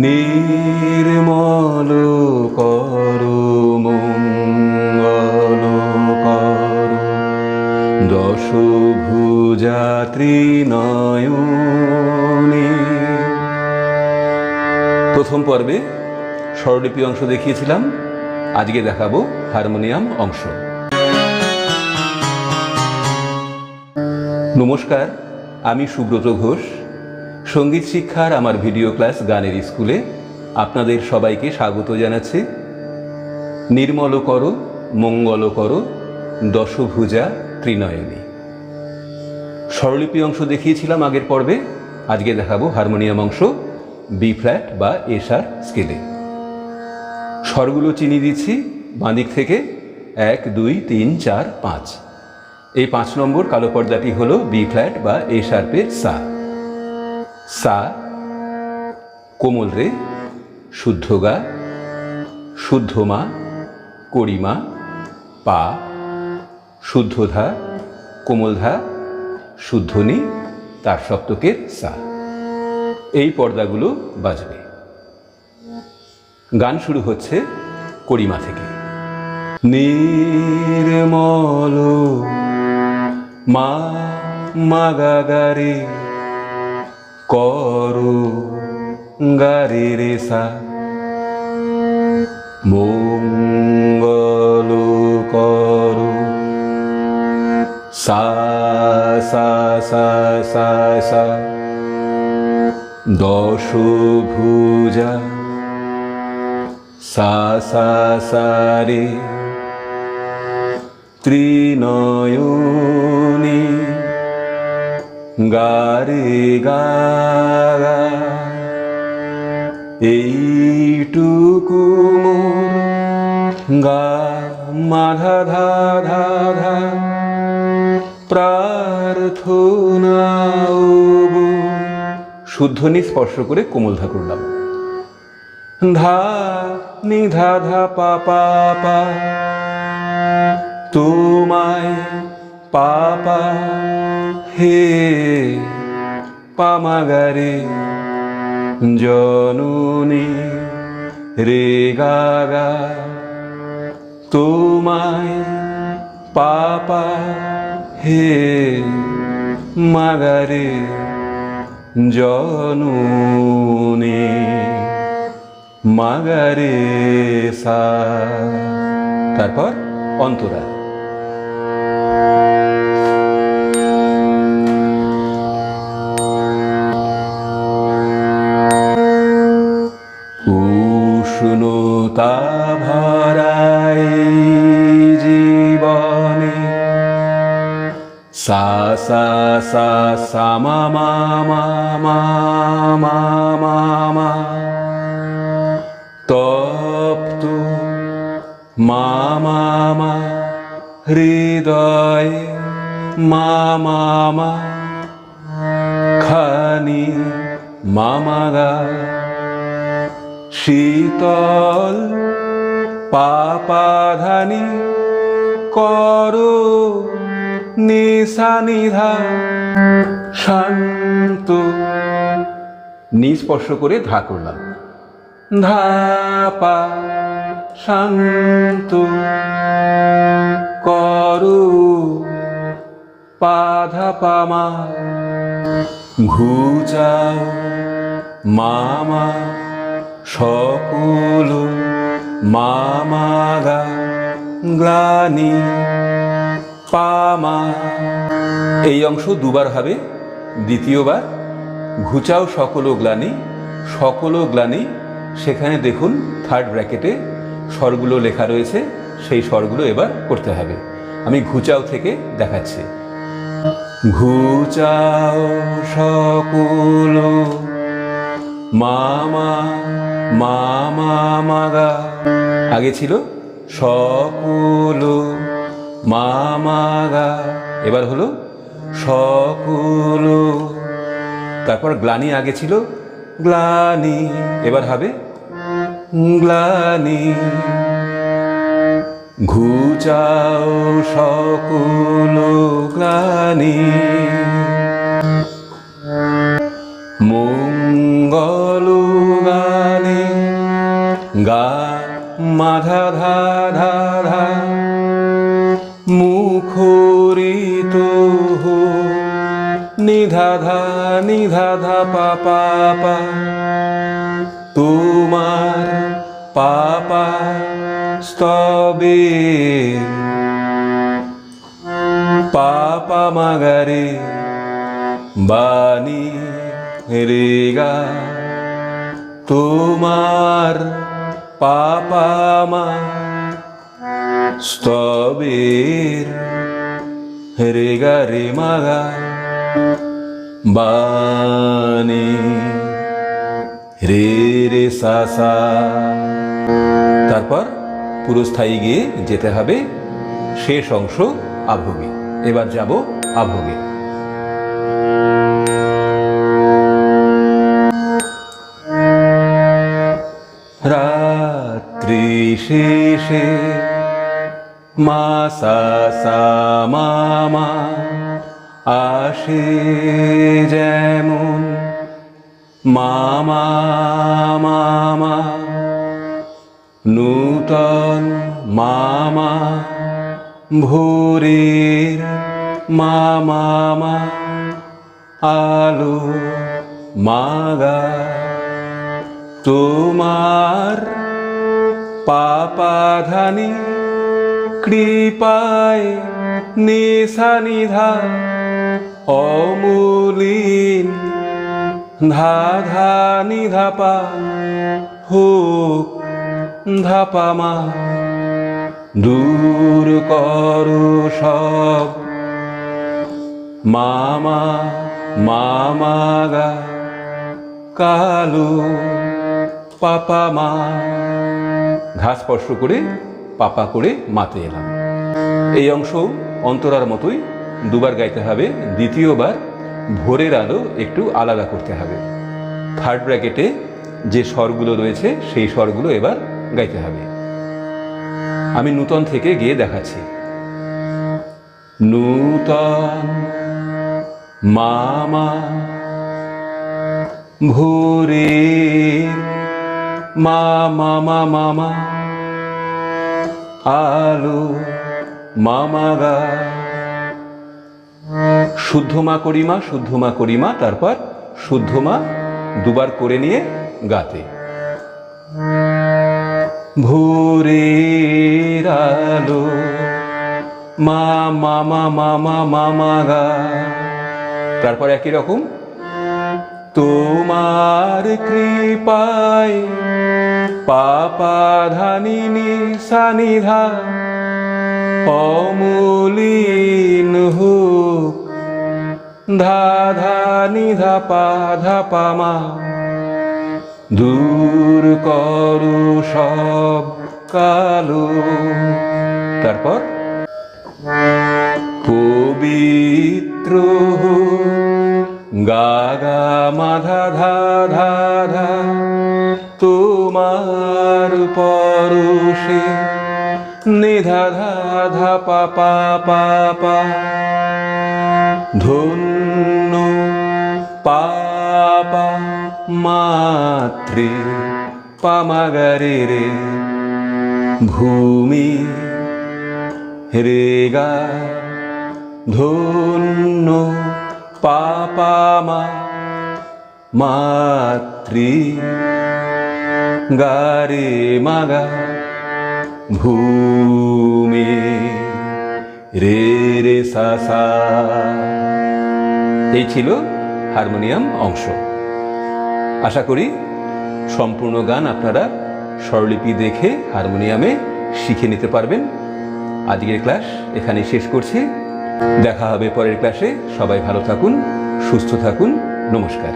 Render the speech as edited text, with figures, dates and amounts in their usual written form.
নির্মল করো মঙ্গল করো দশভুজা ত্রিনয়নী। প্রথম পর্বে স্বরলিপি অংশ দেখিয়েছিলাম, আজকে দেখাবো হারমোনিয়াম অংশ। নমস্কার, আমি সুব্রত ঘোষ। সঙ্গীত শিক্ষার আমার ভিডিও ক্লাস গানের স্কুলে আপনাদের সবাইকে স্বাগত জানাচ্ছি। নির্মল করো মঙ্গল করো দশভুজা ত্রিনয়নী। স্বরলিপি অংশ দেখিয়েছিলাম আগের পর্বে, আজকে দেখাবো হারমোনিয়াম অংশ বি ফ্ল্যাট বা এ শার্প স্কেলে। স্বরগুলো চিনিয়ে দিচ্ছি বাঁদিক থেকে 1, 2, 3, 4, 5। এই 5 নম্বর কালো পর্দাটি হলো বি ফ্ল্যাট বা এ শার্পের সা। সা, কোমল রে, শুদ্ধ গা, শুদ্ধ মা, কড়িমা, পা, শুদ্ধ ধা, কোমল ধা, শুদ্ধ নি, তার সপ্তকের সা। এই পর্দাগুলো বাজবে। গান শুরু হচ্ছে কড়িমা থেকে। নির্মল মা মাগা গারে করো গারে রে সা, মঙ্গল করো সা সা সা সা সা, দশভুজা সা সা সা রে, ত্রিনয়নী গারে গা গা, এইটুকু মোর গা মাধা ধা ধা ধা, প্রার্থনা শুদ্ধ নি স্পর্শ করে কোমল ধা করলাম। ধা নি ধা ধা পা পা পা, তোমায় পাপা হে পামাগারে জননী রে গা গা, তোমায় পাপা হে মাগারে জননী মাগারে সা। তারপর অন্তরা। উষ্ণতা ভরাই জীবনে সা সা সা সা মা মা মা মা মা মা মা, তপ্ত মা মা মা হৃদয়ে মা মা মা, খানি মা মা গা, শীতল পাপাধানি করো নিশা নিধা, শান্ত নি স্পর্শ করে ধা করলাম। ধাপা শান্ত করো পাধা পামা, ঘুচাও মামা সকল মামাগা, গ্লানি পামা। এই অংশ দুবার হবে। দ্বিতীয়বার ঘুচাও সকল গ্লানি, সকল গ্লানি, সেখানে দেখুন থার্ড ব্র্যাকেটে স্বরগুলো লেখা রয়েছে, সেই স্বরগুলো এবার করতে হবে। আমি ঘুচাও থেকে দেখাচ্ছি। ঘুচাও সকল মামা মামা মাগা, আগে ছিল সকল মামাগা, এবার হলো সকল। তারপর গ্লানি আগে ছিল গ্লানি, এবার হবে গ্লানি। ঘুচাও সকল গ্লানি, মঙ্গল গা মাধা ধা ধা ধা মুখরিত হো নিধা ধা পা পা পা তোমার পাপা স্তবে পাপা মাগারে বাণী রেগা তোমার পাপা মা স্তবের রেগা রে মাগা বাণী রে রে সা সা। তারপর পুরস্থায়ী গিয়ে যেতে হবে শেষ অংশ আভোগে। এবার যাব আভোগে। রাত্রি শেষে মা সা সা মা মা আসে যেমন মামা মামা নূতন মামা ভোরের মামা আলো মাগা তোমার পাপাধানী কৃপায় নিশানিধা অমূলীন ধা ধা নিধা পা হোক ধাপা মা দূর করো সব মামা মামা গা কালো পাপা মা। ঘা স্পর্শ করে পাপা করে মাতে এলাম। এই অংশ অন্তরার মতোই দুবার গাইতে হবে। দ্বিতীয়বার ভোরের আলো একটু আলাদা করতে হবে। থার্ড ব্র্যাকেটে যে স্বরগুলো রয়েছে সেই স্বরগুলো এবার গাইতে হবে। আমি নূতন থেকে গিয়ে দেখাচ্ছি। নূতন মামা ভোরের মামা মামা আলো মামা গা শুদ্ধ মা করিমা তারপর শুদ্ধ মা দুবার করে নিয়ে গাতে। ভোরের আলো মামা মামা মামা গা তারপর একই রকম তোমার কৃপায় পাপা ধানিনি সানিধা অমূলীন হোক ধা ধা নিধা পা মা দূর করো সব কালো। তারপর পবিত্র গা গা মাধা ধা ধা ধা তোমার পরশে নিধা ধা ধা পা পা পা পা ধন্য পাপা মাতৃ পামাগারে রে ভূমি রেগা ধন্য পাপা মা মাতৃ গারে মাগা ভূমি রে রে সা সা। এই ছিল হারমোনিয়াম অংশ। আশা করি সম্পূর্ণ গান আপনারা স্বরলিপি দেখে হারমোনিয়ামে শিখে নিতে পারবেন। আজকের ক্লাস এখানে শেষ করছি। দেখা হবে পরের ক্লাসে। সবাই ভালো থাকুন, সুস্থ থাকুন। নমস্কার।